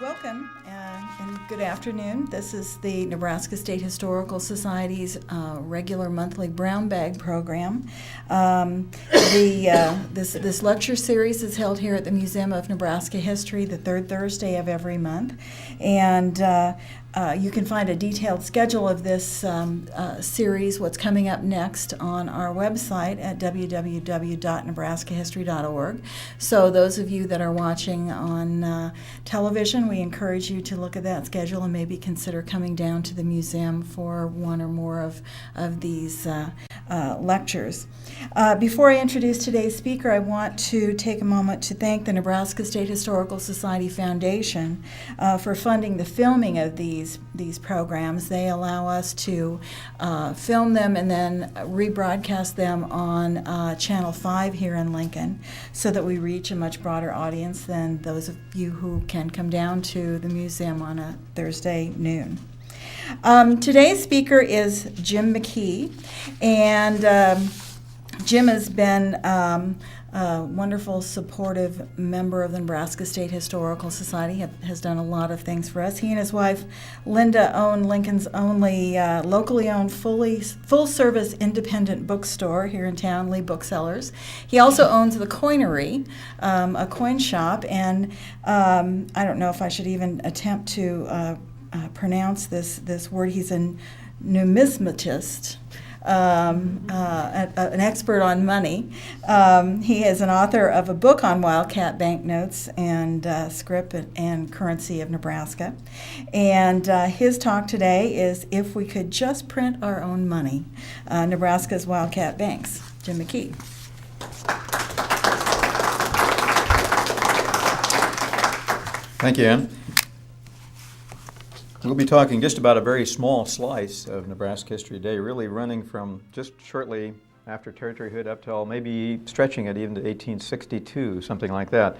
Welcome and good afternoon. This is the Nebraska State Historical Society's regular monthly brown bag program. This lecture series is held here at the Museum of Nebraska History the third Thursday of every month, and you can find a detailed schedule of this series, what's coming up next, on our website at www.nebraskahistory.org. So those of you that are watching on television, we encourage you to look at that schedule and maybe consider coming down to the museum for one or more of these lectures. Before I introduce today's speaker, I want to take a moment to thank the Nebraska State Historical Society Foundation for funding the filming of these programs. They allow us to film them and then rebroadcast them on Channel 5 here in Lincoln, so that we reach a much broader audience than those of you who can come down to the museum on a Thursday noon. Today's speaker is Jim McKee, and Jim has been a wonderful, supportive member of the Nebraska State Historical Society, has done a lot of things for us. He and his wife, Linda, own Lincoln's only locally owned, full-service independent bookstore here in town, Lee Booksellers. He also owns the Coinery, a coin shop, and I don't know if I should even attempt to pronounce this word. He's a numismatist. An expert on money. He is an author of a book on Wildcat banknotes and scrip and currency of Nebraska. And his talk today is "If We Could Just Print Our Own Money, Nebraska's Wildcat Banks." Jim McKee. Thank you, Ann. We'll be talking just about a very small slice of Nebraska history today, really running from just shortly after territoryhood up till maybe stretching it even to 1862, something like that.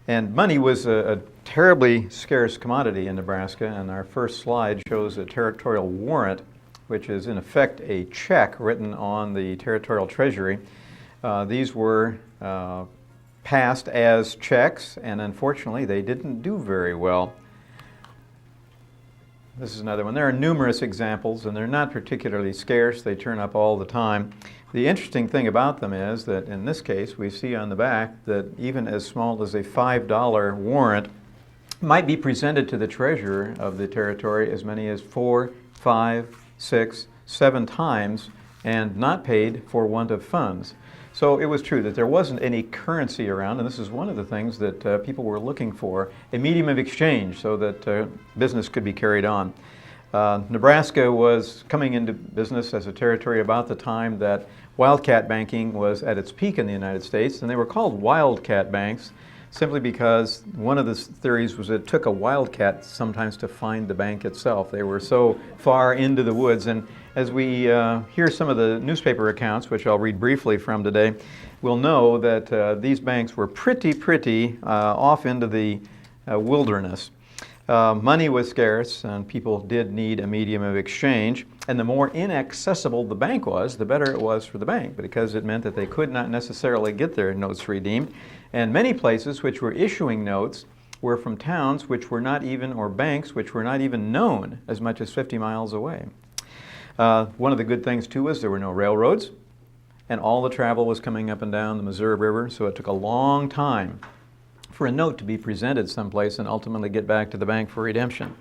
And money was a terribly scarce commodity in Nebraska, and our first slide shows a territorial warrant, which is in effect a check written on the territorial treasury. These were passed as checks, and unfortunately they didn't do very well. This is another one. There are numerous examples, and they're not particularly scarce. They turn up all the time. The interesting thing about them is that in this case, we see on the back that even as small as a $5 warrant might be presented to the treasurer of the territory as many as 4, 5, 6, 7 times, and not paid for want of funds. So it was true that there wasn't any currency around, and this is one of the things that people were looking for, a medium of exchange so that business could be carried on. Nebraska was coming into business as a territory about the time that Wildcat banking was at its peak in the United States, and they were called Wildcat banks simply because one of the theories was it took a wildcat sometimes to find the bank itself. They were so far into the woods, and as we hear some of the newspaper accounts, which I'll read briefly from today, we'll know that these banks were pretty off into the wilderness. Money was scarce, and people did need a medium of exchange, and the more inaccessible the bank was, the better it was for the bank, because it meant that they could not necessarily get their notes redeemed, and many places which were issuing notes were from towns which were not even, or banks which were not even known as much as 50 miles away. One of the good things too was there were no railroads, and all the travel was coming up and down the Missouri River, so it took a long time for a note to be presented someplace and ultimately get back to the bank for redemption.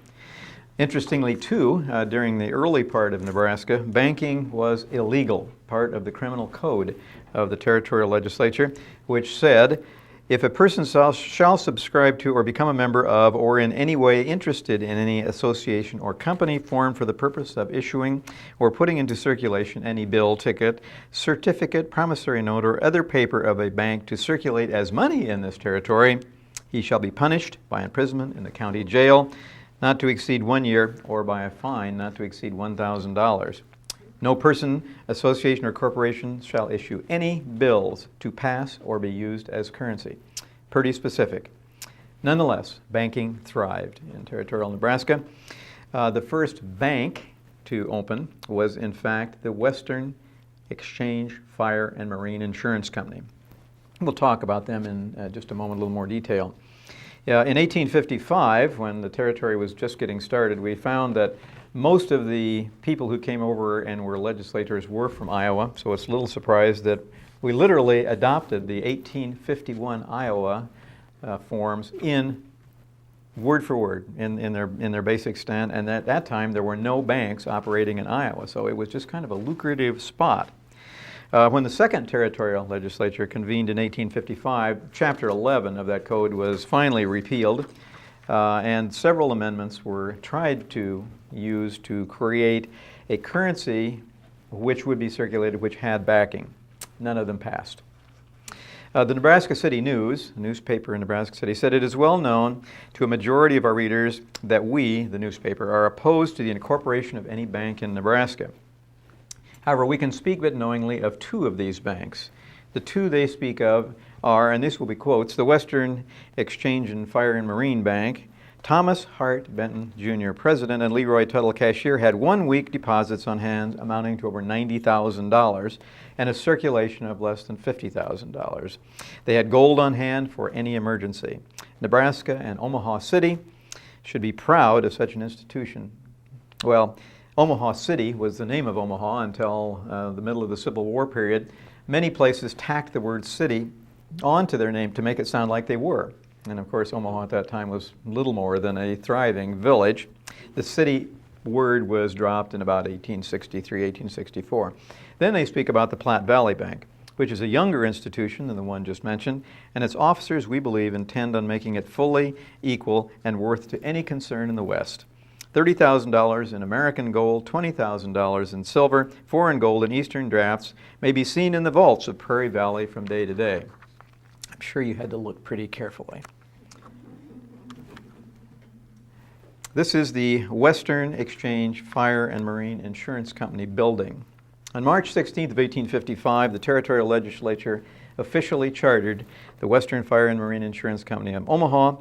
Interestingly too, during the early part of Nebraska, banking was illegal, part of the criminal code of the territorial legislature, which said, if a person shall subscribe to or become a member of or in any way interested in any association or company formed for the purpose of issuing or putting into circulation any bill, ticket, certificate, promissory note, or other paper of a bank to circulate as money in this territory, he shall be punished by imprisonment in the county jail, not to exceed 1 year, or by a fine not to exceed $1,000. No person, association, or corporation shall issue any bills to pass or be used as currency. Pretty specific. Nonetheless, banking thrived in territorial Nebraska. The first bank to open was, in fact, the Western Exchange Fire and Marine Insurance Company. We'll talk about them in just a moment, a little more detail. In 1855, when the territory was just getting started, we found that most of the people who came over and were legislators were from Iowa, so it's a little surprised that we literally adopted the 1851 Iowa forms in word for word in their basic stand, and at that time there were no banks operating in Iowa, so it was just kind of a lucrative spot. When the second territorial legislature convened in 1855, Chapter 11 of that code was finally repealed, and several amendments were tried to use to create a currency which would be circulated, which had backing. None of them passed. The Nebraska City News, a newspaper in Nebraska City, said it is well known to a majority of our readers that we, the newspaper, are opposed to the incorporation of any bank in Nebraska. However, we can speak but knowingly of two of these banks. The two they speak of are, and this will be quotes, the Western Exchange and Fire and Marine Bank. Thomas Hart Benton, Jr., president, and Leroy Tuttle, cashier, had 1 week deposits on hand amounting to over $90,000 and a circulation of less than $50,000. They had gold on hand for any emergency. Nebraska and Omaha City should be proud of such an institution. Well, Omaha City was the name of Omaha until the middle of the Civil War period. Many places tacked the word city onto their name to make it sound like they were. And of course, Omaha at that time was little more than a thriving village. The city word was dropped in about 1863, 1864. Then they speak about the Platte Valley Bank, which is a younger institution than the one just mentioned, and its officers, we believe, intend on making it fully equal and worth to any concern in the West. $30,000 in American gold, $20,000 in silver, foreign gold, and Eastern drafts may be seen in the vaults of Prairie Valley from day to day. I'm sure you had to look pretty carefully. This is the Western Exchange Fire and Marine Insurance Company building. On March 16th of 1855, the Territorial Legislature officially chartered the Western Fire and Marine Insurance Company of Omaha,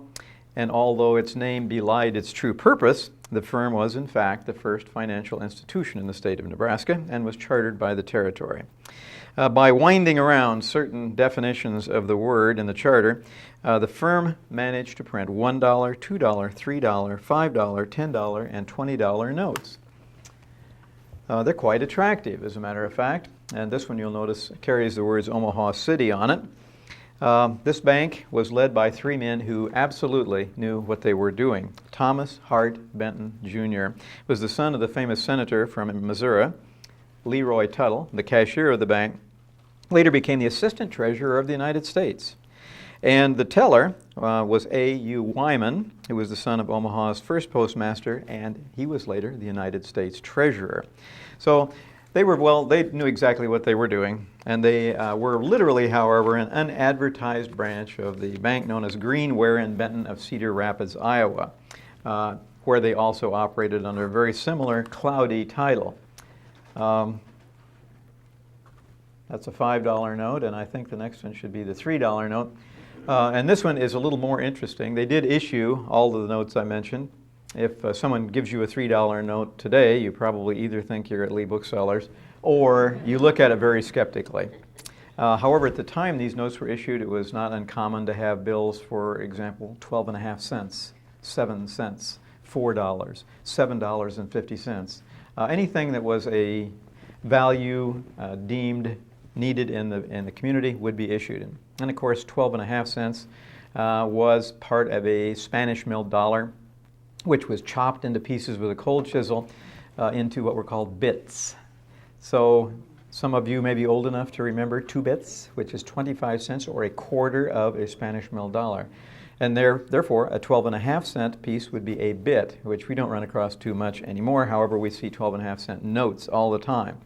and although its name belied its true purpose, the firm was in fact the first financial institution in the state of Nebraska and was chartered by the territory. By winding around certain definitions of the word in the charter, the firm managed to print $1, $2, $3, $5, $10, and $20 notes. They're quite attractive, as a matter of fact, and this one you'll notice carries the words Omaha City on it. This bank was led by three men who absolutely knew what they were doing. Thomas Hart Benton, Jr. was the son of the famous senator from Missouri. Leroy Tuttle, the cashier of the bank, later became the assistant treasurer of the United States. And the teller was A.U. Wyman, who was the son of Omaha's first postmaster, and he was later the United States treasurer. So they knew exactly what they were doing, and they were literally, however, an unadvertised branch of the bank known as Green, Ware and Benton of Cedar Rapids, Iowa, where they also operated under a very similar cloudy title. That's a $5 note, and I think the next one should be the $3 note. And this one is a little more interesting. They did issue all of the notes I mentioned. If someone gives you a $3 note today, you probably either think you're at Lee Booksellers or you look at it very skeptically. However, at the time these notes were issued, it was not uncommon to have bills, for example, 12.5 cents, 7 cents, $4, $7.50. Anything that was a value deemed needed in the community would be issued. And of course, 12.5 cents was part of a Spanish milled dollar, which was chopped into pieces with a cold chisel into what were called bits. So some of you may be old enough to remember 2 bits, which is 25 cents or a quarter of a Spanish milled dollar. And therefore, a 12.5 cent piece would be a bit, which we don't run across too much anymore. However, we see 12.5 cent notes all the time.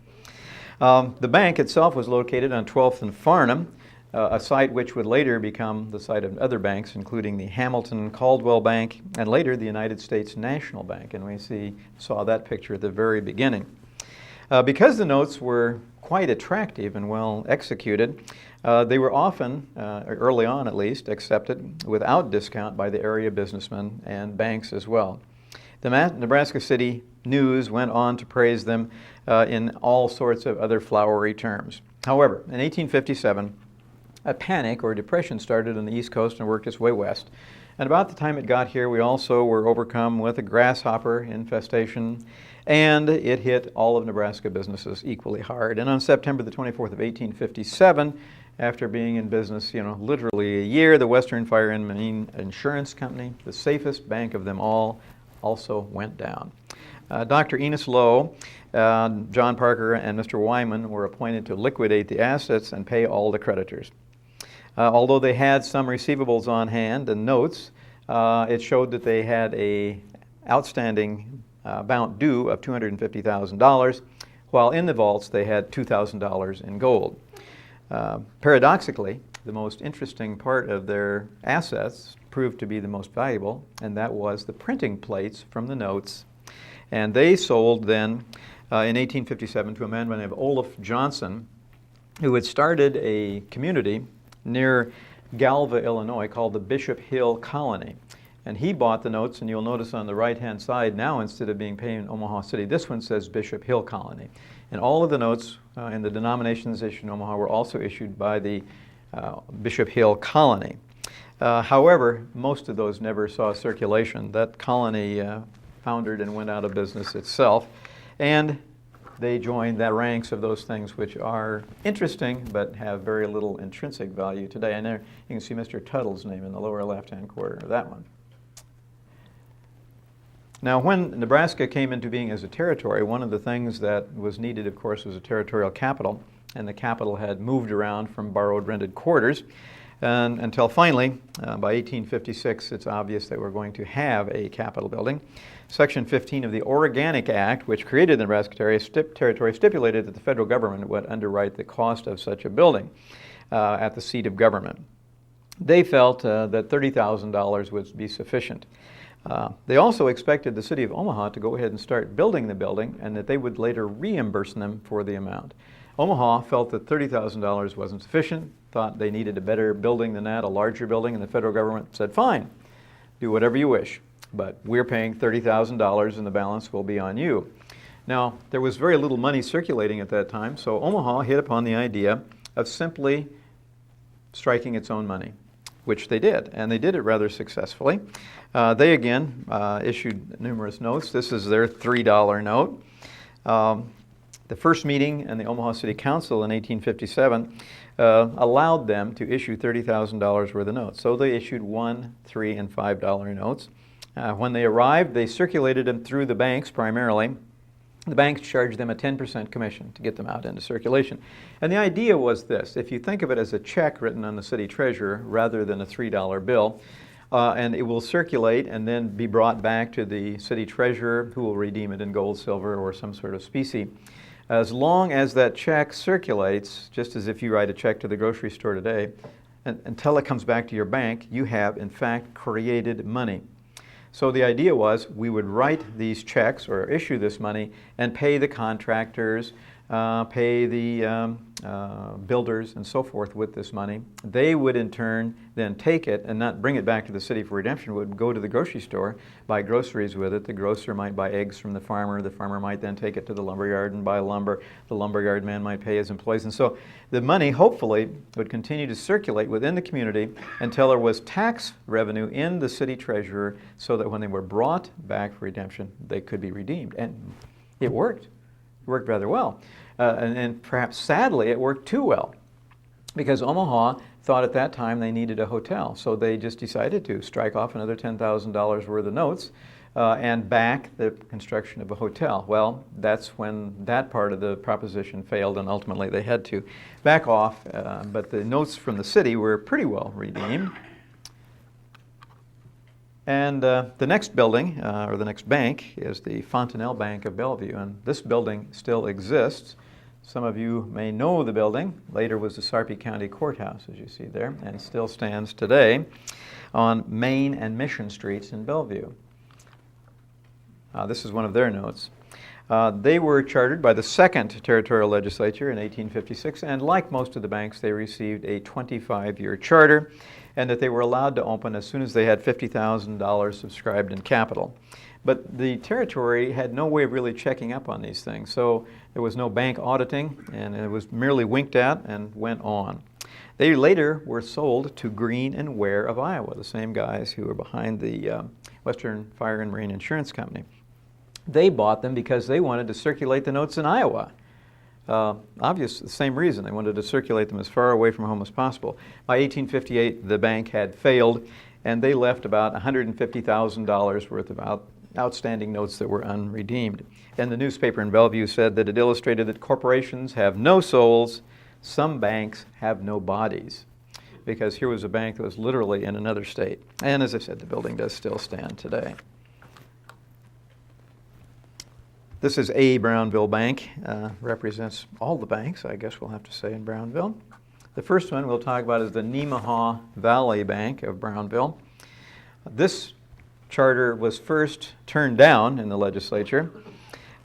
The bank itself was located on 12th and Farnham, a site which would later become the site of other banks, including the Hamilton Caldwell Bank and later the United States National Bank. And we saw that picture at the very beginning. Because the notes were quite attractive and well executed, they were often, early on at least, accepted without discount by the area businessmen and banks as well. The Nebraska City News went on to praise them in all sorts of other flowery terms. However, in 1857, a panic or depression started on the East Coast and worked its way west. And about the time it got here, we also were overcome with a grasshopper infestation, and it hit all of Nebraska businesses equally hard. And on September the 24th of 1857, after being in business, literally a year, the Western Fire and Marine Insurance Company, the safest bank of them all, also went down. Dr. Enos Lowe, John Parker, and Mr. Wyman were appointed to liquidate the assets and pay all the creditors. Although they had some receivables on hand and notes, it showed that they had a outstanding amount due of $250,000, while in the vaults they had $2,000 in gold. Paradoxically, the most interesting part of their assets proved to be the most valuable, and that was the printing plates from the notes. And they sold then in 1857 to a man by the name of Olaf Johnson, who had started a community near Galva, Illinois, called the Bishop Hill Colony. And he bought the notes, and you'll notice on the right-hand side now, instead of being paid in Omaha City, this one says Bishop Hill Colony. And all of the notes in the denominations issued in Omaha were also issued by the Bishop Hill Colony. However, most of those never saw circulation. That colony foundered and went out of business itself, and they joined the ranks of those things which are interesting but have very little intrinsic value today. And there you can see Mr. Tuttle's name in the lower left-hand corner of that one. Now, when Nebraska came into being as a territory, one of the things that was needed, of course, was a territorial capital, and the capital had moved around from borrowed rented quarters. And until finally, by 1856, it's obvious that we're going to have a Capitol building. Section 15 of the Organic Act, which created the Nebraska Territory, stipulated that the federal government would underwrite the cost of such a building at the seat of government. They felt that $30,000 would be sufficient. They also expected the city of Omaha to go ahead and start building the building, and that they would later reimburse them for the amount. Omaha felt that $30,000 wasn't sufficient, thought they needed a better building than that, a larger building, and the federal government said, fine, do whatever you wish, but we're paying $30,000 and the balance will be on you. Now, there was very little money circulating at that time, so Omaha hit upon the idea of simply striking its own money, which they did, and they did it rather successfully. They again issued numerous notes. This is their $3 note. The first meeting in the Omaha City Council in 1857 allowed them to issue $30,000 worth of notes. So they issued $1, $3, and $5 notes. When they arrived, they circulated them through the banks primarily. The banks charged them a 10% commission to get them out into circulation. And the idea was this: if you think of it as a check written on the city treasurer rather than a $3 bill, and it will circulate and then be brought back to the city treasurer, who will redeem it in gold, silver, or some sort of specie. As long as that check circulates, just as if you write a check to the grocery store today, until it comes back to your bank, you have, in fact, created money. So the idea was we would write these checks or issue this money and pay the contractors, pay the builders and so forth with this money. They would in turn then take it and not bring it back to the city for redemption, would go to the grocery store, buy groceries with it. The grocer might buy eggs from the farmer might then take it to the lumberyard and buy lumber. The lumberyard man might pay his employees. And so the money hopefully would continue to circulate within the community until there was tax revenue in the city treasurer, so that when they were brought back for redemption, they could be redeemed. And it worked. It worked rather well. And perhaps sadly, it worked too well, because Omaha thought at that time they needed a hotel. So they just decided to strike off another $10,000 worth of notes and back the construction of a hotel. Well, that's when that part of the proposition failed, and ultimately they had to back off. But the notes from the city were pretty well redeemed. And the next building, or the next bank, is the Fontanelle Bank of Bellevue. And this building still exists. Some of you may know the building. Later was the Sarpy County Courthouse, as you see there, and still stands today on Main and Mission Streets in Bellevue. This is one of their notes. They were chartered by the second territorial legislature in 1856, and like most of the banks, they received a 25-year charter, and that they were allowed to open as soon as they had $50,000 subscribed in capital. But the territory had no way of really checking up on these things, so there was no bank auditing, and it was merely winked at and went on. They later were sold to Green and Ware of Iowa, the same guys who were behind the Western Fire and Marine Insurance Company. They bought them because they wanted to circulate the notes in Iowa. Obviously, the same reason. They wanted to circulate them as far away from home as possible. By 1858, the bank had failed, and they left about $150,000 worth of outstanding notes that were unredeemed. And the newspaper in Bellevue said that it illustrated that corporations have no souls, some banks have no bodies. Because here was a bank that was literally in another state. And as I said, the building does still stand today. This is a Brownville Bank, represents all the banks, I guess we'll have to say, in Brownville. The first one we'll talk about is the Omaha Valley Bank of Brownville. This charter was first turned down in the legislature,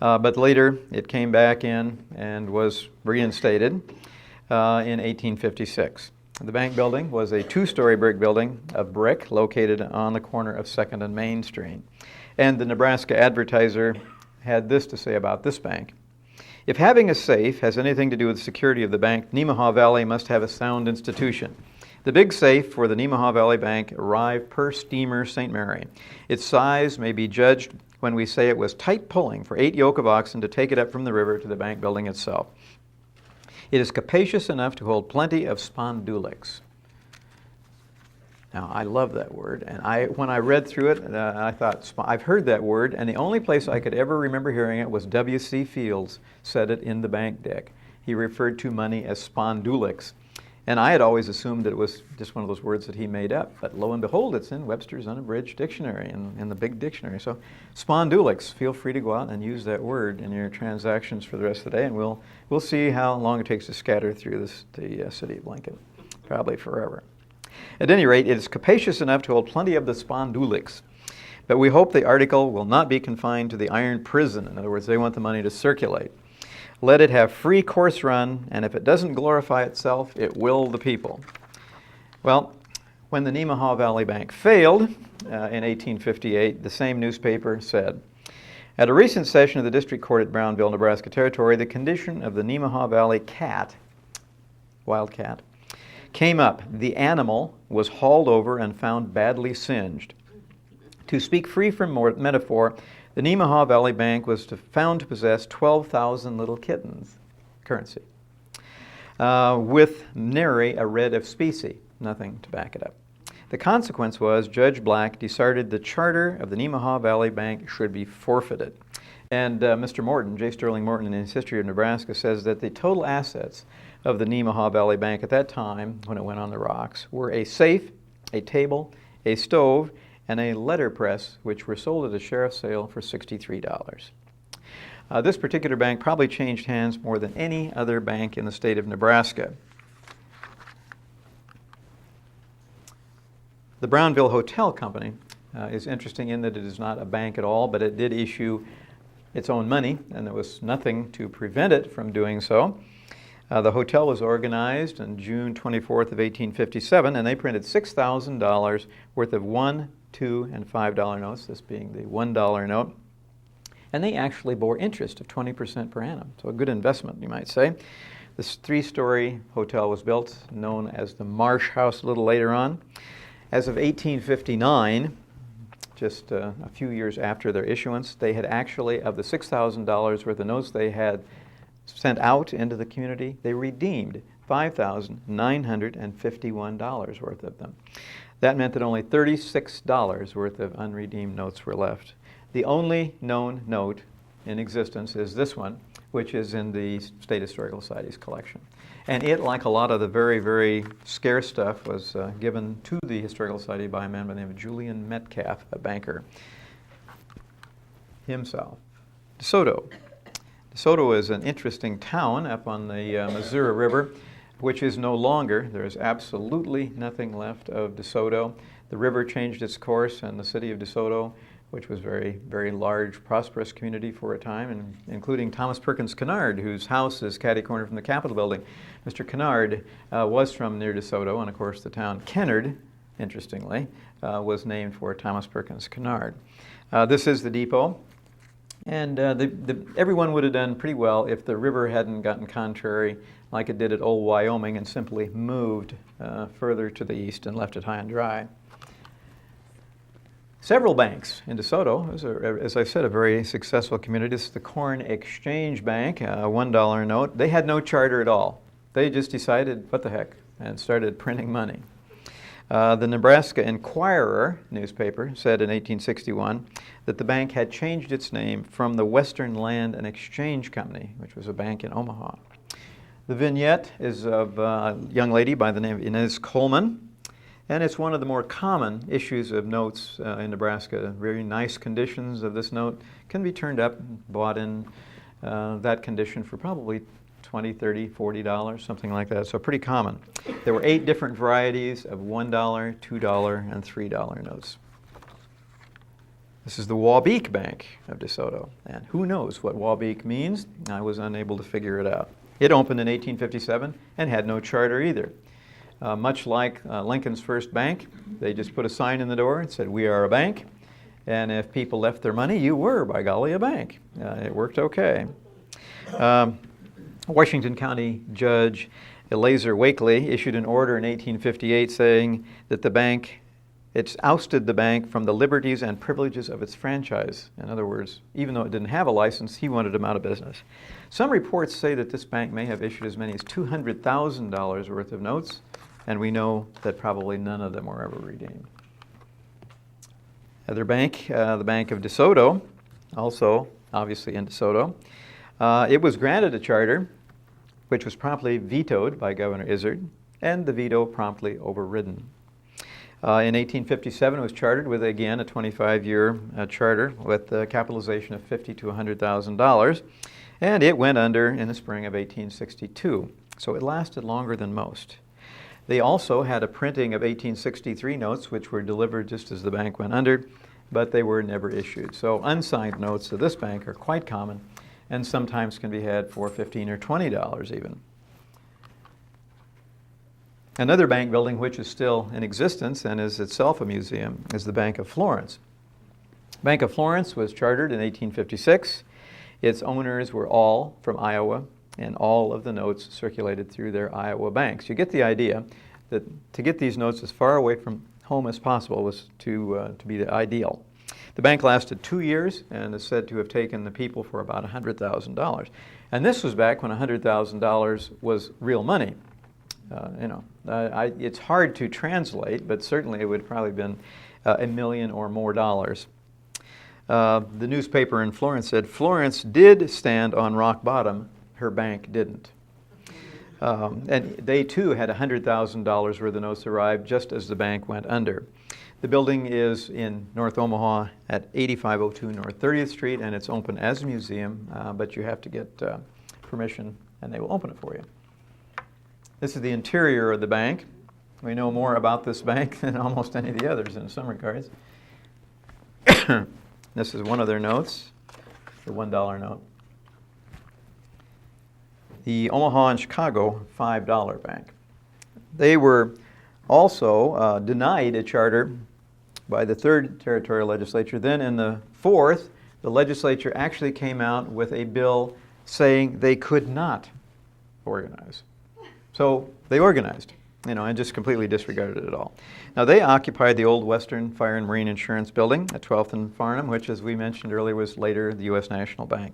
but later it came back in and was reinstated in 1856. The bank building was a two-story brick building of brick located on the corner of 2nd and Main Street. And the Nebraska Advertiser had this to say about this bank. If having a safe has anything to do with the security of the bank, Omaha Valley must have a sound institution. The big safe for the Omaha Valley Bank arrived per steamer St. Mary. Its size may be judged when we say it was tight pulling for 8 yoke of oxen to take it up from the river to the bank building itself. It is capacious enough to hold plenty of spondulics. Now, I love that word, and when I read through it, I thought, I've heard that word, and the only place I could ever remember hearing it was W.C. Fields said it in the bank deck. He referred to money as spondulics, and I had always assumed that it was just one of those words that he made up, but lo and behold, it's in Webster's Unabridged Dictionary, in the big dictionary. So, spondulics, feel free to go out and use that word in your transactions for the rest of the day, and we'll see how long it takes to scatter through the city of Lincoln, probably forever. At any rate, it is capacious enough to hold plenty of the spondulics. But we hope the article will not be confined to the iron prison. In other words, they want the money to circulate. Let it have free course run, and if it doesn't glorify itself, it will the people. Well, when the Omaha Valley Bank failed in 1858, the same newspaper said, at a recent session of the District Court at Brownville, Nebraska Territory, the condition of the Omaha Valley cat, Wildcat, came up. The animal was hauled over and found badly singed. To speak free from metaphor, the Omaha Valley Bank was found to possess 12,000 little kittens, currency, with nary a red of specie, nothing to back it up. The consequence was Judge Black decided the charter of the Omaha Valley Bank should be forfeited. And Mr. Morton, J. Sterling Morton, in his History of Nebraska, says that the total assets of the Omaha Valley Bank at that time, when it went on the rocks, were a safe, a table, a stove, and a letterpress, which were sold at a sheriff's sale for $63. This particular bank probably changed hands more than any other bank in the state of Nebraska. The Brownville Hotel Company is interesting in that it is not a bank at all, but it did issue its own money, and there was nothing to prevent it from doing so. The hotel was organized on June 24th of 1857, and they printed $6,000 worth of $1, $2, and $5 notes, this being the $1 note. And they actually bore interest of 20% per annum, so a good investment, you might say. This 3-story hotel was built, known as the Marsh House a little later on. As of 1859, just a few years after their issuance, they had actually, of the $6,000 worth of notes they had sent out into the community, they redeemed $5,951 worth of them. That meant that only $36 worth of unredeemed notes were left. The only known note in existence is this one, which is in the State Historical Society's collection. And it, like a lot of the very, very scarce stuff, was given to the Historical Society by a man by the name of Julian Metcalf, a banker himself. Soto. Soto is an interesting town up on the Missouri River, which is no longer. There is absolutely nothing left of DeSoto. The river changed its course, and the city of DeSoto, which was a very, very large, prosperous community for a time, and including Thomas Perkins Kennard, whose house is catty-corner from the Capitol building. Mr. Kennard was from near DeSoto, and of course the town Kennard, interestingly, was named for Thomas Perkins Kennard. This is the depot. And everyone would have done pretty well if the river hadn't gotten contrary like it did at Old Wyoming and simply moved further to the east and left it high and dry. Several banks in DeSoto, as I said, a very successful community. This is the Corn Exchange Bank, a $1 note. They had no charter at all. They just decided, what the heck, and started printing money. The Nebraska Inquirer newspaper said in 1861 that the bank had changed its name from the Western Land and Exchange Company, which was a bank in Omaha. The vignette is of a young lady by the name of Inez Coleman. And it's one of the more common issues of notes in Nebraska. Very nice conditions of this note can be turned up, bought in that condition for probably $20, $30, $40, something like that. So pretty common. There were 8 different varieties of $1, $2, and $3 notes. This is the Wabeek Bank of DeSoto. And who knows what Wabeek means? I was unable to figure it out. It opened in 1857 and had no charter either. Much like Lincoln's first bank, they just put a sign in the door and said, "We are a bank." And if people left their money, you were, by golly, a bank. It worked okay. Washington County Judge Eleazar Wakely issued an order in 1858 saying that the bank, it's ousted the bank from the liberties and privileges of its franchise. In other words, even though it didn't have a license, he wanted them out of business. Some reports say that this bank may have issued as many as $200,000 worth of notes, and we know that probably none of them were ever redeemed. Other bank, the Bank of DeSoto, also obviously in DeSoto. It was granted a charter, which was promptly vetoed by Governor Izard, and the veto promptly overridden. In 1857, it was chartered with, again, a 25-year charter with a capitalization of $50,000 to $100,000, and it went under in the spring of 1862. So it lasted longer than most. They also had a printing of 1863 notes, which were delivered just as the bank went under, but they were never issued. So unsigned notes of this bank are quite common, and sometimes can be had for $15 or $20 even. Another bank building which is still in existence and is itself a museum is the Bank of Florence. Bank of Florence was chartered in 1856. Its owners were all from Iowa, and all of the notes circulated through their Iowa banks. You get the idea that to get these notes as far away from home as possible was to be the ideal. The bank lasted 2 years and is said to have taken the people for about $100,000. And this was back when $100,000 was real money. It's hard to translate, but certainly it would have probably been $1 million or more dollars. The newspaper in Florence said, "Florence did stand on rock bottom, her bank didn't." And they too had $100,000 worth of notes arrive just as the bank went under. The building is in North Omaha at 8502 North 30th Street, and it's open as a museum, but you have to get permission, and they will open it for you. This is the interior of the bank. We know more about this bank than almost any of the others in some regards. This is one of their notes, the $1 note. The Omaha and Chicago $5 bank. They were also denied a charter by the 3rd Territorial Legislature. Then in the 4th, the legislature actually came out with a bill saying they could not organize. So they organized, and just completely disregarded it all. Now they occupied the old Western Fire and Marine Insurance Building at 12th and Farnham, which, as we mentioned earlier, was later the U.S. National Bank.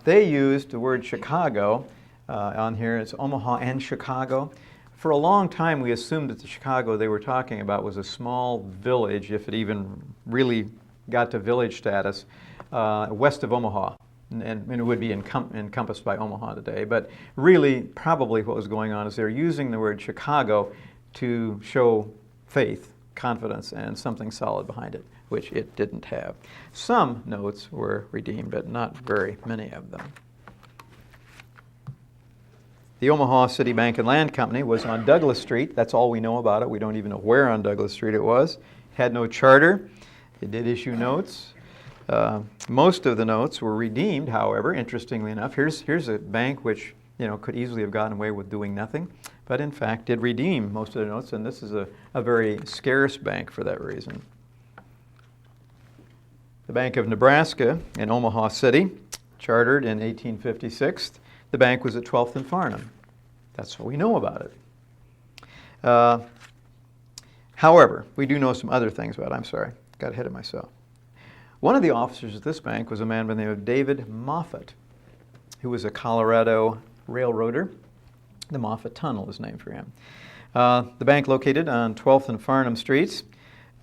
They used the word Chicago on here. It's Omaha and Chicago. For a long time, we assumed that the Chicago they were talking about was a small village, if it even really got to village status, west of Omaha. And it would be encompassed by Omaha today. But really, probably what was going on is they're using the word Chicago to show faith, confidence, and something solid behind it, which it didn't have. Some notes were redeemed, but not very many of them. The Omaha City Bank and Land Company was on Douglas Street. That's all we know about it. We don't even know where on Douglas Street it was. Had no charter. It did issue notes. Most of the notes were redeemed, however, interestingly enough. Here's a bank which could easily have gotten away with doing nothing, but in fact did redeem most of their notes, and this is a very scarce bank for that reason. The Bank of Nebraska in Omaha City, chartered in 1856. The bank was at 12th and Farnham. That's what we know about it. However, we do know some other things about it. I'm sorry, got ahead of myself. One of the officers at this bank was a man by the name of David Moffett, who was a Colorado railroader. The Moffett Tunnel is named for him. The bank located on 12th and Farnham Streets.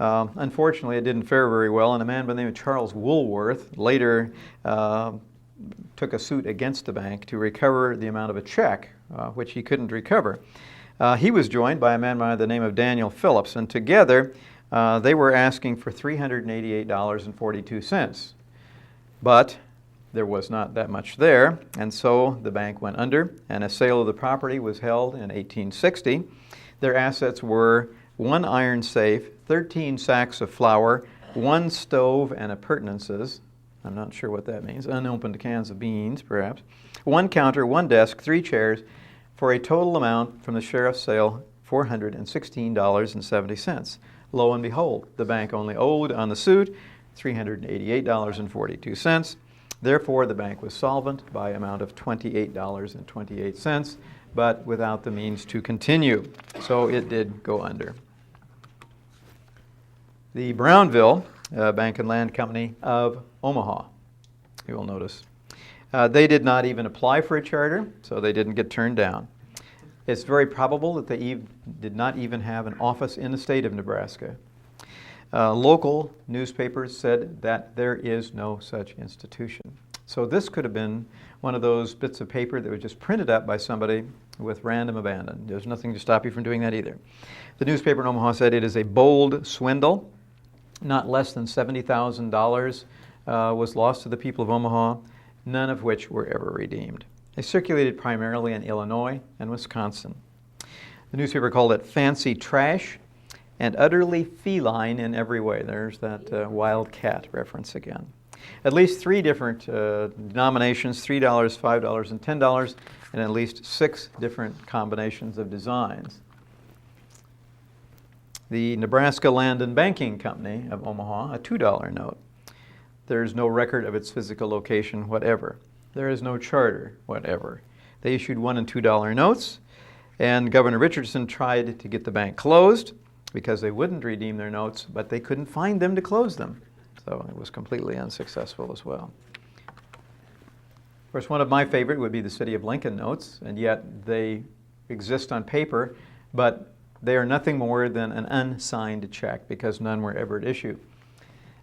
Unfortunately, it didn't fare very well, and a man by the name of Charles Woolworth later took a suit against the bank to recover the amount of a check, which he couldn't recover. He was joined by a man by the name of Daniel Phillips, and together they were asking for $388.42. But there was not that much there, and so the bank went under, and a sale of the property was held in 1860. Their assets were 1 iron safe, 13 sacks of flour, 1 stove and appurtenances. I'm not sure what that means. Unopened cans of beans, perhaps. 1 counter, 1 desk, 3 chairs, for a total amount from the sheriff's sale, $416.70. Lo and behold, the bank only owed on the suit $388.42. Therefore, the bank was solvent by amount of $28.28, but without the means to continue. So it did go under. The Brownville Bank and Land Company of Omaha, you will notice, they did not even apply for a charter, so they didn't get turned down. It's very probable that they did not even have an office in the state of Nebraska. Local newspapers said that there is no such institution. So this could have been one of those bits of paper that was just printed up by somebody with random abandon. There's nothing to stop you from doing that either. The newspaper in Omaha said it is a bold swindle. Not less than $70,000 was lost to the people of Omaha, none of which were ever redeemed. They circulated primarily in Illinois and Wisconsin. The newspaper called it fancy trash and utterly feline in every way. There's that Wildcat reference again. At least 3 different denominations, $3, $5, and $10, and at least 6 different combinations of designs. The Nebraska Land and Banking Company of Omaha, a $2 note. There is no record of its physical location whatever. There is no charter whatever. They issued $1 and $2 notes, and Governor Richardson tried to get the bank closed because they wouldn't redeem their notes, but they couldn't find them to close them. So it was completely unsuccessful as well. Of course, one of my favorite would be the City of Lincoln notes, and yet they exist on paper, but they are nothing more than an unsigned check because none were ever issued.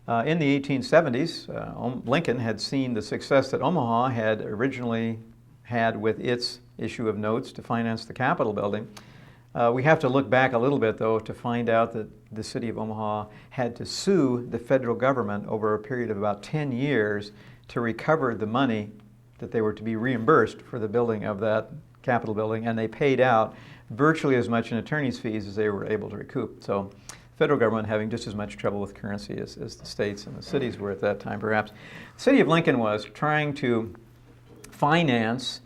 In the 1870s, Lincoln had seen the success that Omaha had originally had with its issue of notes to finance the Capitol building. We have to look back a little bit, though, to find out that the city of Omaha had to sue the federal government over a period of about 10 years to recover the money that they were to be reimbursed for the building of that Capitol building, and they paid out virtually as much in attorney's fees as they were able to recoup. So the federal government having just as much trouble with currency as the states and the cities were at that time, perhaps. The city of Lincoln was trying to finance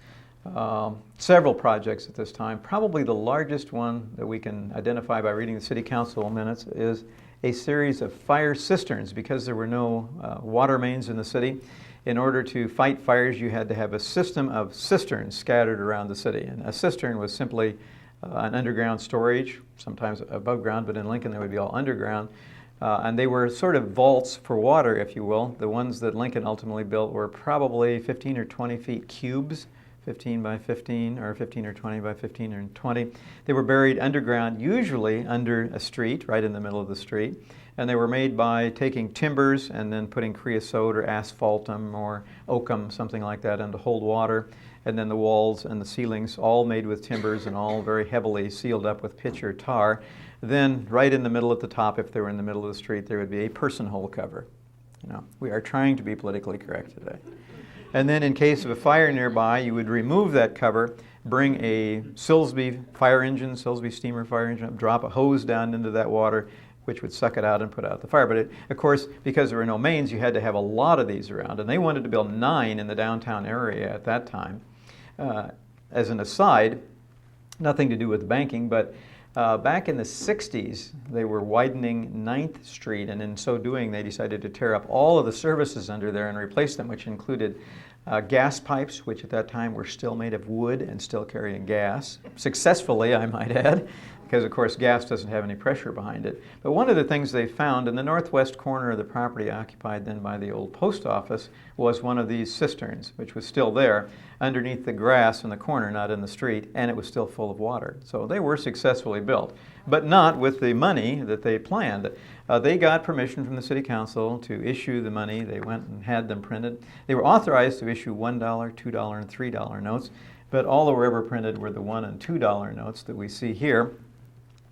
several projects at this time. Probably the largest one that we can identify by reading the city council minutes is a series of fire cisterns, because there were no water mains in the city. In order to fight fires, you had to have a system of cisterns scattered around the city. And a cistern was simply an underground storage, sometimes above ground, but in Lincoln they would be all underground. And they were sort of vaults for water, if you will. The ones that Lincoln ultimately built were probably 15 or 20 feet cubes, 15 by 15, or 15 or 20 by 15 or 20. They were buried underground, usually under a street, right in the middle of the street. And they were made by taking timbers and then putting creosote or asphaltum or oakum, something like that, in to hold water. And then the walls and the ceilings, all made with timbers and all very heavily sealed up with pitch or tar. Then right in the middle at the top, if they were in the middle of the street, there would be a person hole cover. You know, we are trying to be politically correct today. And then in case of a fire nearby, you would remove that cover, bring a Silsby fire engine, Silsby steamer fire engine, drop a hose down into that water, which would suck it out and put out the fire. But of course, because there were no mains, you had to have a lot of these around. And they wanted to build 9 in the downtown area at that time. As an aside, nothing to do with banking, but back in the 60s, they were widening 9th Street, and in so doing, they decided to tear up all of the services under there and replace them, which included gas pipes, which at that time were still made of wood and still carrying gas, successfully, I might add, because of course gas doesn't have any pressure behind it. But one of the things they found in the northwest corner of the property occupied then by the old post office was one of these cisterns, which was still there underneath the grass in the corner, not in the street, and it was still full of water. So they were successfully built, but not with the money that they planned. They got permission from the city council to issue the money. They went and had them printed. They were authorized to issue $1, $2, and $3 notes, but all that were ever printed were the $1 and $2 notes that we see here.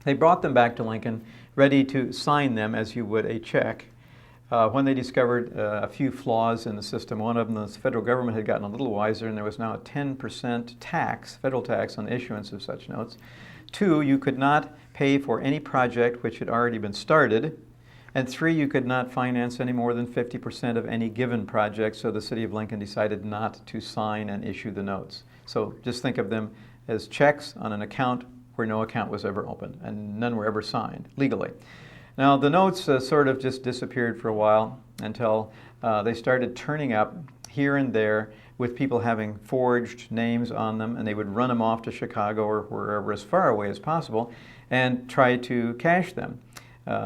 They brought them back to Lincoln, ready to sign them as you would a check. When they discovered a few flaws in the system, one of them, the federal government had gotten a little wiser, and there was now a 10% tax, federal tax, on the issuance of such notes. 2, you could not pay for any project which had already been started. And 3, you could not finance any more than 50% of any given project, so the city of Lincoln decided not to sign and issue the notes. So just think of them as checks on an account where no account was ever opened, and none were ever signed legally. Now, the notes sort of just disappeared for a while until they started turning up here and there with people having forged names on them, and they would run them off to Chicago or wherever as far away as possible and try to cash them.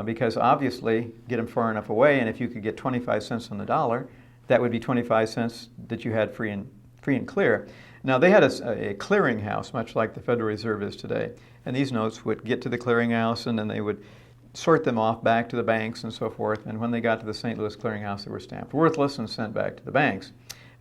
Because obviously, get them far enough away, and if you could get 25 cents on the dollar, that would be 25 cents that you had free and clear. Now, they had a clearinghouse, much like the Federal Reserve is today, and these notes would get to the clearinghouse, and then they would sort them off back to the banks and so forth, and when they got to the St. Louis clearinghouse, they were stamped worthless and sent back to the banks.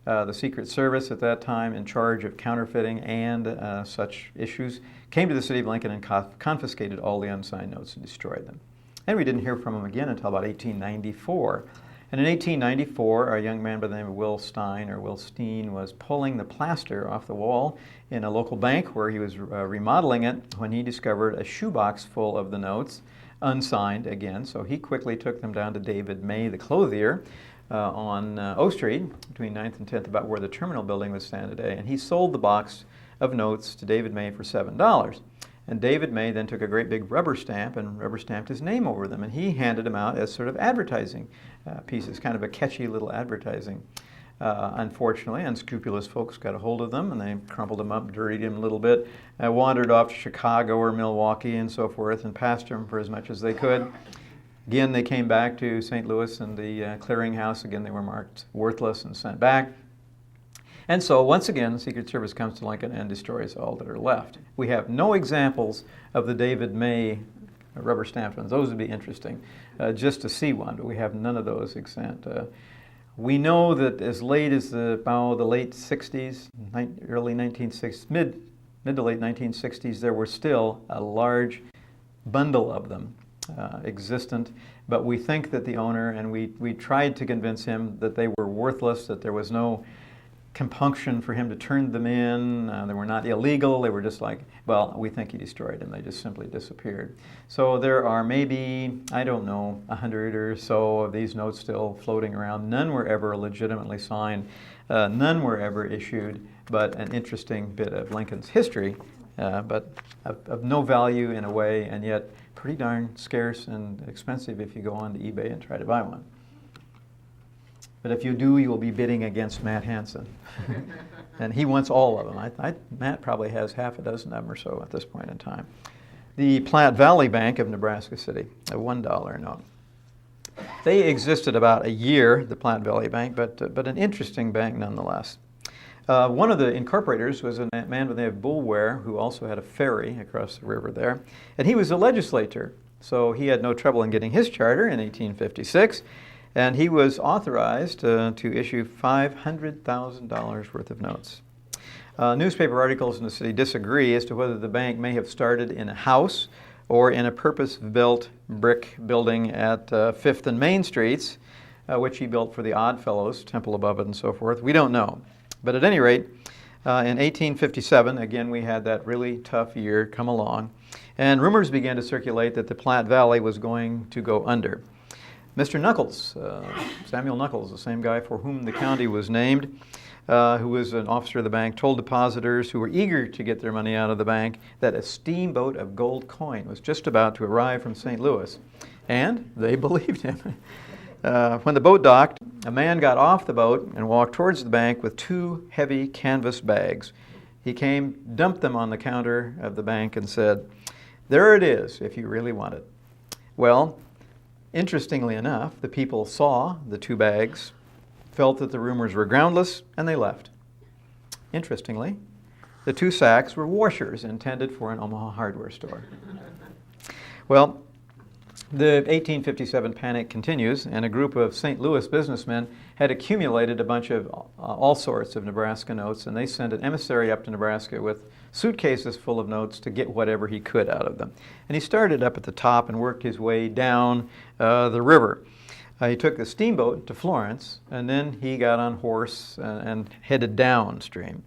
The Secret Service at that time, in charge of counterfeiting and such issues, came to the city of Lincoln and confiscated all the unsigned notes and destroyed them. And we didn't hear from him again until about 1894. And in 1894, a young man by the name of Will Steen was pulling the plaster off the wall in a local bank where he was remodeling it when he discovered a shoebox full of the notes, unsigned again. So he quickly took them down to David May, the clothier, on O Street, between 9th and 10th, about where the terminal building would stand today. And he sold the box of notes to David May for $7. And David May then took a great big rubber stamp and rubber stamped his name over them. And he handed them out as sort of advertising pieces, kind of a catchy little advertising. Unfortunately, unscrupulous folks got a hold of them, and they crumpled them up, dirtied them a little bit, wandered off to Chicago or Milwaukee and so forth, and passed them for as much as they could. Again, they came back to St. Louis and the clearinghouse. Again, they were marked worthless and sent back. And so, once again, the Secret Service comes to Lincoln and destroys all that are left. We have no examples of the David May rubber stamped ones. Those would be interesting, just to see one, but we have none of those extant. We know that as late as the late 60s, early 1960s, mid to late 1960s, there were still a large bundle of them existent, but we think that the owner, and we tried to convince him that they were worthless, that there was no compunction for him to turn them in. They were not illegal. They were just like, well, we think he destroyed them. They just simply disappeared. So there are maybe, I don't know, 100 or so of these notes still floating around. None were ever legitimately signed. None were ever issued, but an interesting bit of Lincoln's history, but of no value in a way, and yet pretty darn scarce and expensive if you go on to eBay and try to buy one. But if you do, you will be bidding against Matt Hansen. And he wants all of them. Matt probably has half a dozen of them or so at this point in time. The Platte Valley Bank of Nebraska City, a $1 note. They existed about a year, the Platte Valley Bank, but an interesting bank nonetheless. One of the incorporators was a man by the name of Bulware, who also had a ferry across the river there. And he was a legislator, so he had no trouble in getting his charter in 1856. And he was authorized to issue $500,000 worth of notes. Newspaper articles in the city disagree as to whether the bank may have started in a house or in a purpose-built brick building at 5th and Main Streets, which he built for the Oddfellows, Temple above it and so forth. We don't know. But at any rate, in 1857, again, we had that really tough year come along, and rumors began to circulate that the Platte Valley was going to go under. Mr. Knuckles, Samuel Knuckles, the same guy for whom the county was named, who was an officer of the bank, told depositors who were eager to get their money out of the bank that a steamboat of gold coin was just about to arrive from St. Louis. And they believed him. When the boat docked, a man got off the boat and walked towards the bank with 2 heavy canvas bags. He came, dumped them on the counter of the bank, and said, "There it is, if you really want it." Well, interestingly enough, the people saw the 2 bags, felt that the rumors were groundless, and they left. Interestingly, the 2 sacks were washers intended for an Omaha hardware store. Well, the 1857 panic continues, and a group of St. Louis businessmen had accumulated a bunch of all sorts of Nebraska notes, and they sent an emissary up to Nebraska with suitcases full of notes to get whatever he could out of them. And he started up at the top and worked his way down the river. He took the steamboat to Florence, and then he got on horse and headed downstream.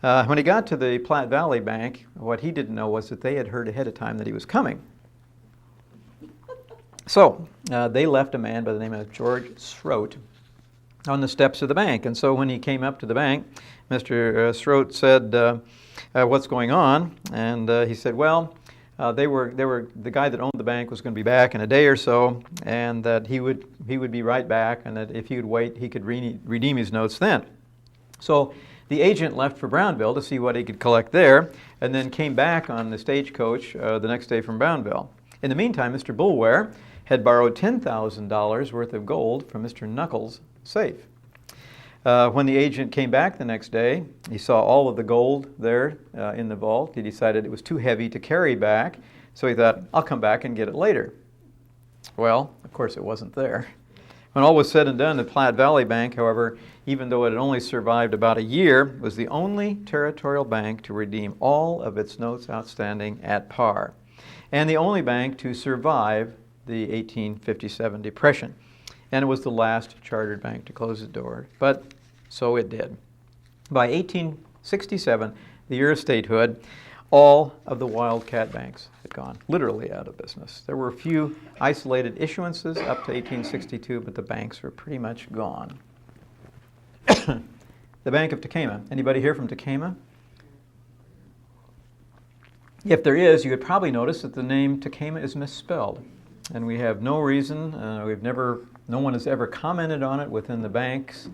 When he got to the Platte Valley Bank, what he didn't know was that they had heard ahead of time that he was coming. So they left a man by the name of George Sroat on the steps of the bank. And so when he came up to the bank, Mr. Sroat said, "What's going on?" And he said, "Well, the guy that owned the bank was going to be back in a day or so, and that he would be right back, and that if he would wait, he could redeem his notes then." So the agent left for Brownville to see what he could collect there, and then came back on the stagecoach the next day from Brownville. In the meantime, Mr. Bulware had borrowed $10,000 worth of gold from Mr. Knuckles' safe. When the agent came back the next day, he saw all of the gold there in the vault. He decided it was too heavy to carry back, so he thought, "I'll come back and get it later." Well, of course it wasn't there. When all was said and done, the Platte Valley Bank, however, even though it had only survived about a year, was the only territorial bank to redeem all of its notes outstanding at par, and the only bank to survive the 1857 Depression. And it was the last chartered bank to close its door, but so it did. By 1867, the year of statehood, all of the Wildcat banks had gone literally out of business. There were a few isolated issuances up to 1862, but the banks were pretty much gone. The Bank of Tekamah. Anybody here from Tekamah? If there is, you would probably notice that the name Tekamah is misspelled. And we have no reason, no one has ever commented on it within the bank's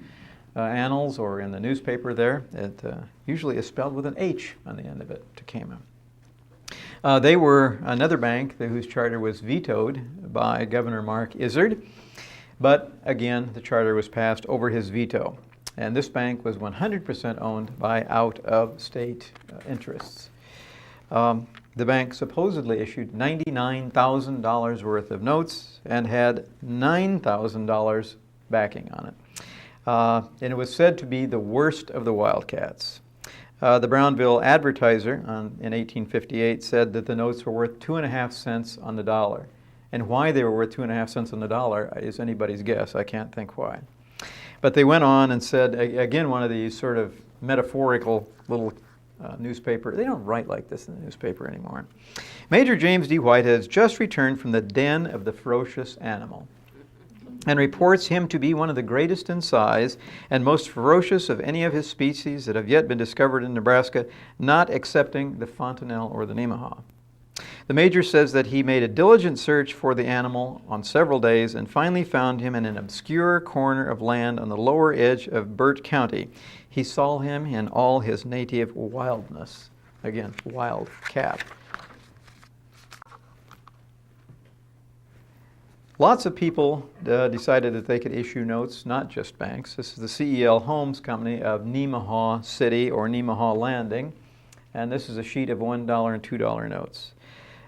annals or in the newspaper there. It usually is spelled with an H on the end of it, Tekamah. They were another bank whose charter was vetoed by Governor Mark Izard, but again, the charter was passed over his veto. And this bank was 100% owned by out-of-state interests. The bank supposedly issued $99,000 worth of notes and had $9,000 backing on it. And it was said to be the worst of the Wildcats. The Brownville Advertiser in 1858 said that the notes were worth 2.5 cents on the dollar. And why they were worth 2.5 cents on the dollar is anybody's guess. I can't think why. But they went on and said, again, one of these sort of metaphorical little newspaper. They don't write like this in the newspaper anymore. Major James D. White has just returned from the den of the ferocious animal and reports him to be one of the greatest in size and most ferocious of any of his species that have yet been discovered in Nebraska, not excepting the fontanelle or the Nemaha. The major says that he made a diligent search for the animal on several days and finally found him in an obscure corner of land on the lower edge of Burt County. He saw him in all his native wildness. Again, wildcat. Lots of people decided that they could issue notes, not just banks. This is the CEL Holmes Company of Nemaha City or Nemaha Landing, and this is a sheet of $1 and $2 notes.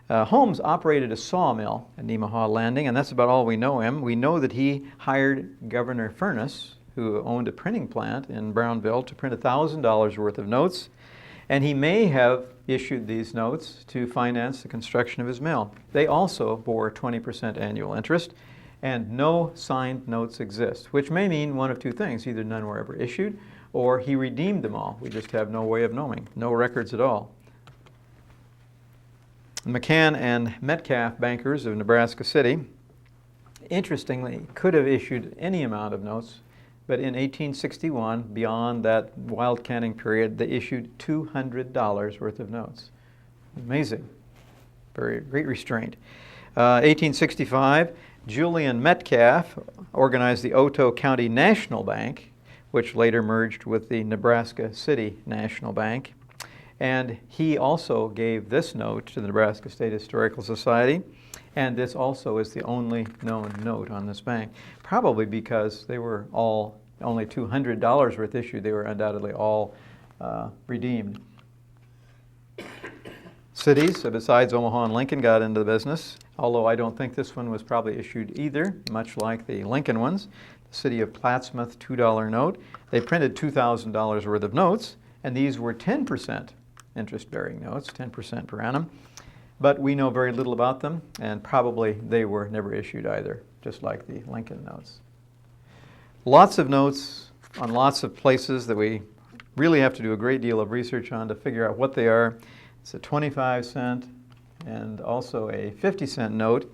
Holmes operated a sawmill at Nemaha Landing, and that's about all we know him. We know that he hired Governor Furness, who owned a printing plant in Brownville, to print $1,000 worth of notes, and he may have issued these notes to finance the construction of his mill. They also bore 20% annual interest, and no signed notes exist, which may mean one of two things. Either none were ever issued, or he redeemed them all. We just have no way of knowing, no records at all. McCann and Metcalf bankers of Nebraska City, interestingly, could have issued any amount of notes, but in 1861, beyond that wildcatting period, they issued $200 worth of notes. Amazing. Very great restraint. 1865, Julian Metcalf organized the Oto County National Bank, which later merged with the Nebraska City National Bank. And he also gave this note to the Nebraska State Historical Society. And this also is the only known note on this bank, probably because they were all only $200 worth issued. They were undoubtedly all redeemed. Cities besides Omaha and Lincoln got into the business, although I don't think this one was probably issued either, much like the Lincoln ones. The city of Plattsmouth $2 note. They printed $2,000 worth of notes, and these were 10% interest-bearing notes, 10% per annum. But we know very little about them, and probably they were never issued either, just like the Lincoln notes. Lots of notes on lots of places that we really have to do a great deal of research on to figure out what they are. It's a 25-cent and also a 50-cent note.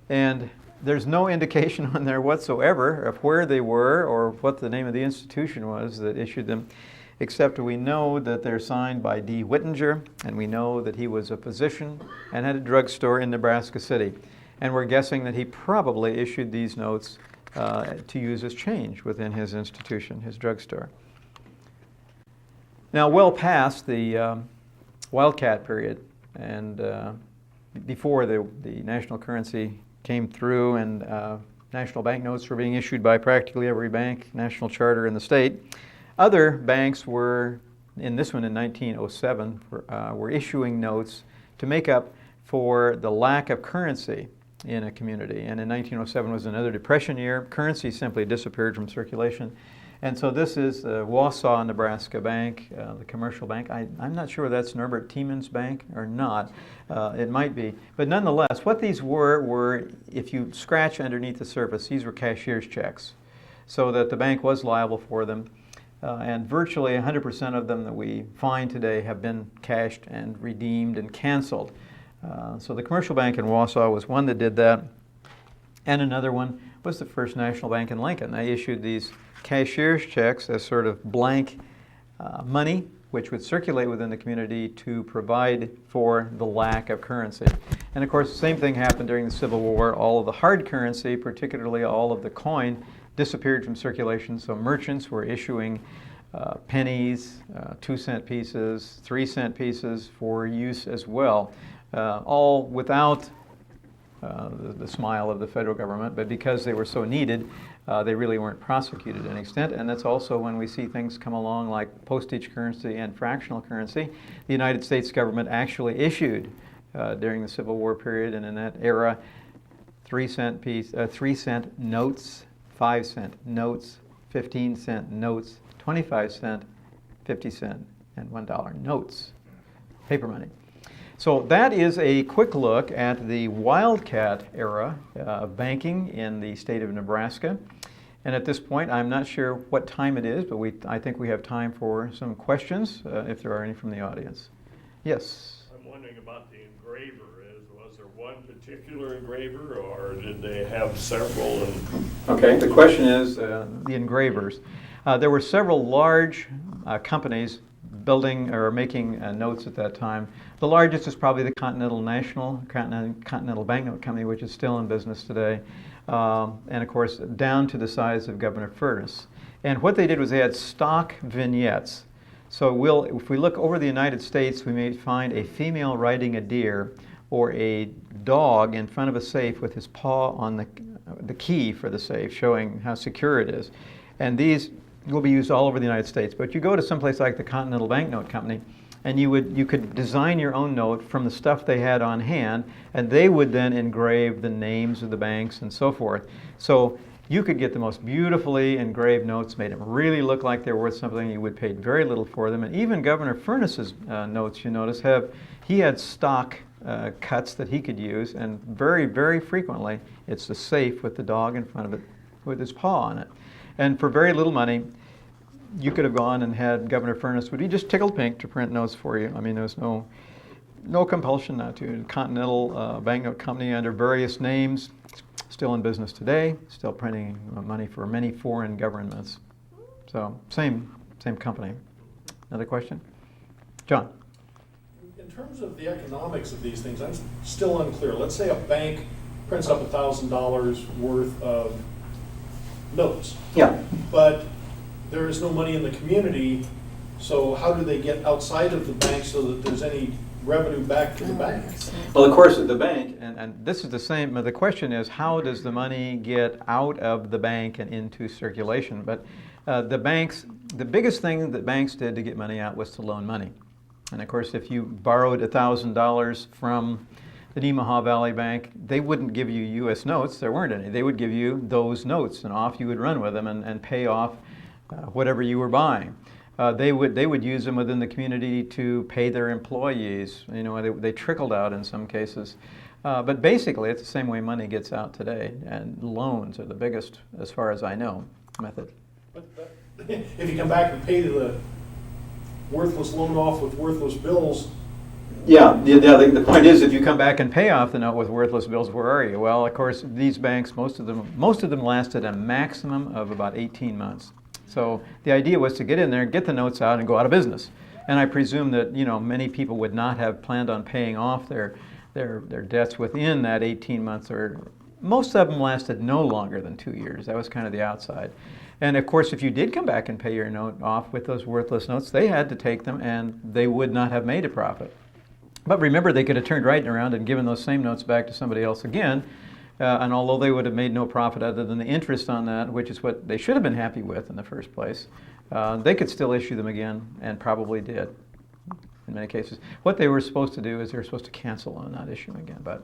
And there's no indication on there whatsoever of where they were or what the name of the institution was that issued them, except we know that they're signed by D. Whittinger, and we know that he was a physician and had a drugstore in Nebraska City. And we're guessing that he probably issued these notes to use as change within his institution, his drugstore. Now, well past the Wildcat period, and before the national currency came through and national banknotes were being issued by practically every bank, national charter in the state, other banks were, in this one in 1907, were issuing notes to make up for the lack of currency in a community. And in 1907 was another depression year. Currency simply disappeared from circulation. And so this is the Wausau, Nebraska Bank, the commercial bank. I'm not sure whether that's Norbert Tiemann's bank or not. It might be. But nonetheless, what these were, if you scratch underneath the surface, these were cashier's checks, so that the bank was liable for them. And virtually 100% of them that we find today have been cashed and redeemed and canceled. So the commercial bank in Wausau was one that did that. And another one was the First National Bank in Lincoln. They issued these cashier's checks as sort of blank money, which would circulate within the community to provide for the lack of currency. And of course, the same thing happened during the Civil War. All of the hard currency, particularly all of the coin, disappeared from circulation. So merchants were issuing pennies, 2-cent pieces, 3-cent pieces for use as well, all without the smile of the federal government, but because they were so needed, they really weren't prosecuted to any extent. And that's also when we see things come along like postage currency and fractional currency. The United States government actually issued during the Civil War period and in that era 3-cent notes, 5-cent notes, 15-cent notes, 25-cent, 50-cent, and $1 notes, paper money. So that is a quick look at the Wildcat era of banking in the state of Nebraska. And at this point, I'm not sure what time it is, but I think we have time for some questions, if there are any from the audience. Yes? I'm wondering about the engraver. Was there one particular engraver, or did they have several? Okay, the question is the engravers. There were several large companies building or making notes at that time. The largest is probably the Continental Banknote Company, which is still in business today, and of course down to the size of Governor Furness. And what they did was they had stock vignettes. So if we look over the United States, we may find a female riding a deer or a dog in front of a safe with his paw on the key for the safe, showing how secure it is. And these will be used all over the United States. But you go to someplace like the Continental Banknote Company, and you could design your own note from the stuff they had on hand, and they would then engrave the names of the banks and so forth. So you could get the most beautifully engraved notes, made them really look like they were worth something. You would pay very little for them. And even Governor Furness's notes, you notice, he had stock cuts that he could use, and very, very frequently it's the safe with the dog in front of it with his paw on it. And for very little money, you could have gone and had Governor Furness, would he just tickled pink to print notes for you? I mean, there was no compulsion not to. Continental Banknote Company under various names, still in business today, still printing money for many foreign governments. So same company. Another question? John? In terms of the economics of these things, I'm still unclear. Let's say a bank prints up $1,000 worth of notes. Yeah. But there is no money in the community, so how do they get outside of the bank so that there's any revenue back to the bank? Well, of course, the bank, and this is the same, the question is, how does the money get out of the bank and into circulation? But the biggest thing that banks did to get money out was to loan money. And of course, if you borrowed $1,000 from the Omaha Valley Bank, they wouldn't give you U.S. notes. There weren't any. They would give you those notes, and off you would run with them and pay off whatever you were buying. They would use them within the community to pay their employees. You know, they trickled out in some cases. But basically, it's the same way money gets out today, and loans are the biggest, as far as I know, method. But if you come back and pay the worthless loan off with worthless bills. Yeah, the point is, if you come back and pay off the note with worthless bills, where are you? Well, of course, these banks, most of them lasted a maximum of about 18 months. So the idea was to get in there, get the notes out, and go out of business. And I presume that, you know, many people would not have planned on paying off their debts within that 18 months, or most of them lasted no longer than 2 years. That was kind of the outside. And of course, if you did come back and pay your note off with those worthless notes, they had to take them, and they would not have made a profit. But remember, they could have turned right around and given those same notes back to somebody else again. And although they would have made no profit other than the interest on that, which is what they should have been happy with in the first place, they could still issue them again, and probably did in many cases. What they were supposed to do is they were supposed to cancel and not issue them again. But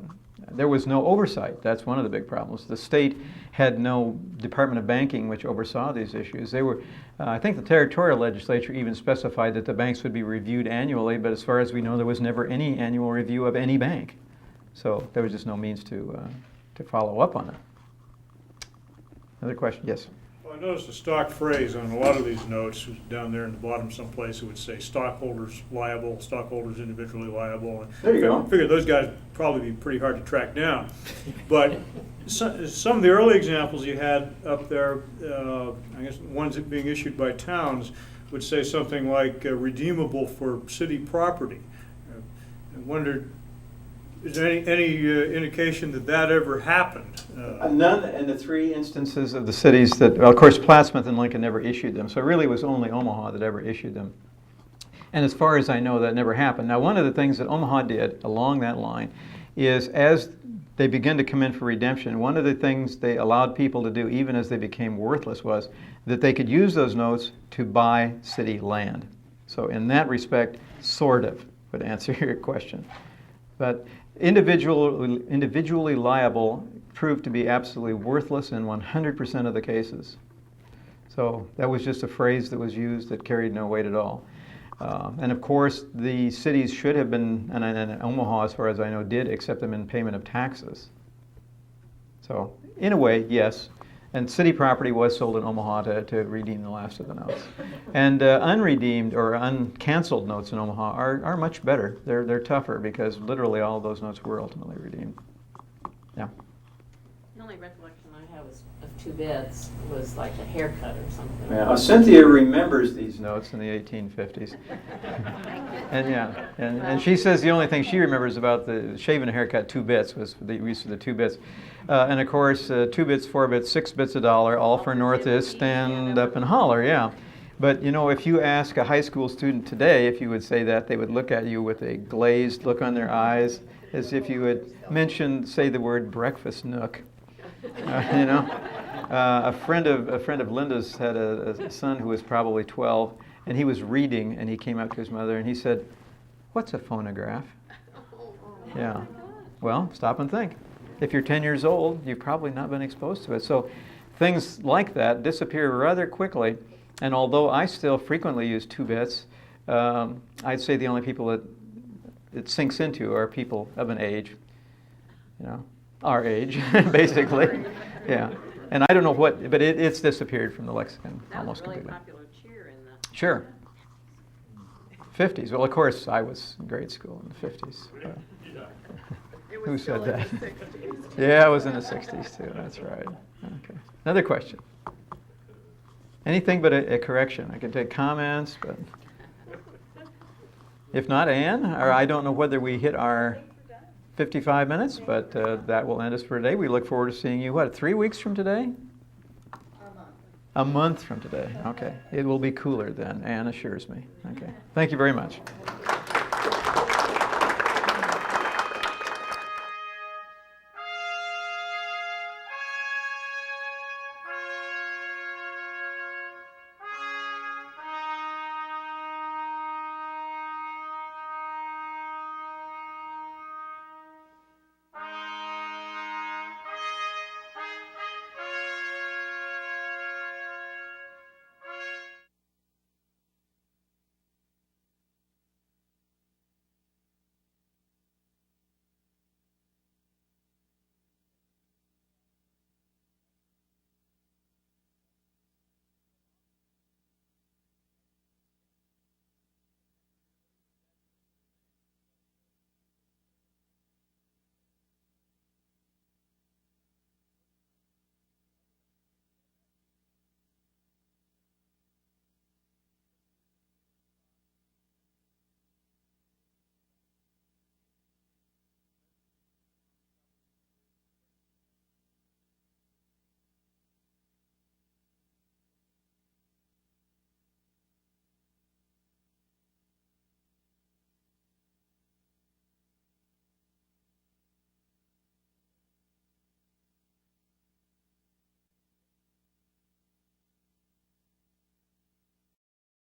there was no oversight. That's one of the big problems. The state had no Department of Banking which oversaw these issues. They were, I think the territorial legislature even specified that the banks would be reviewed annually, but as far as we know, there was never any annual review of any bank. So there was just no means to follow up on it. Another question? Yes? Well, I noticed a stock phrase on a lot of these notes down there in the bottom someplace. It would say stockholders liable, stockholders individually liable. There you go. I figured those guys would probably be pretty hard to track down. But some of the early examples you had up there, I guess ones that being issued by towns, would say something like redeemable for city property. I wondered, is there any indication that that ever happened? None in the three instances of the cities that, well, of course, Plattsmouth and Lincoln never issued them, so it really was only Omaha that ever issued them. And as far as I know, that never happened. Now, one of the things that Omaha did along that line is, as they began to come in for redemption, one of the things they allowed people to do, even as they became worthless, was that they could use those notes to buy city land. So in that respect, sort of would answer your question. But individually liable proved to be absolutely worthless in 100% of the cases. So that was just a phrase that was used that carried no weight at all. And of course, the cities should have been, and Omaha, as far as I know, did accept them in payment of taxes. So in a way, yes. And city property was sold in Omaha to redeem the last of the notes. And unredeemed or uncanceled notes in Omaha are much better. They're tougher because literally all of those notes were ultimately redeemed. Yeah. The only recollection I have of two beds was like a haircut or something. Yeah. Cynthia remembers these notes in the 1850s. And she says the only thing she remembers about the shaving a haircut 2 bits was the use of the 2 bits. And of course, 2 bits, 4 bits, 6 bits a dollar, all for north is stand up and holler, yeah. But you know, if you ask a high school student today if you would say that, they would look at you with a glazed look on their eyes, as if you would say the word breakfast nook. You know, a friend of Linda's had a son who was probably 12, and he was reading, and he came up to his mother and he said, "What's a phonograph?" Yeah. Well, stop and think. If you're 10 years old, you've probably not been exposed to it. So things like that disappear rather quickly. And although I still frequently use 2 bits, I'd say the only people that it sinks into are people of an age, you know, our age, basically. Yeah. And I don't know what, but it's disappeared from the lexicon almost completely. That was a really popular cheer in the... Sure. 50s. Well, of course, I was in grade school in the 50s. Who said that? Yeah, I was in the 60s too. That's right. Okay. Another question. Anything but a correction. I can take comments, but if not, Ann, or I don't know whether we hit our 55 minutes, but that will end us for today. We look forward to seeing you, what, 3 weeks from today? A month from today. Okay. It will be cooler then, Anne assures me. Okay. Thank you very much.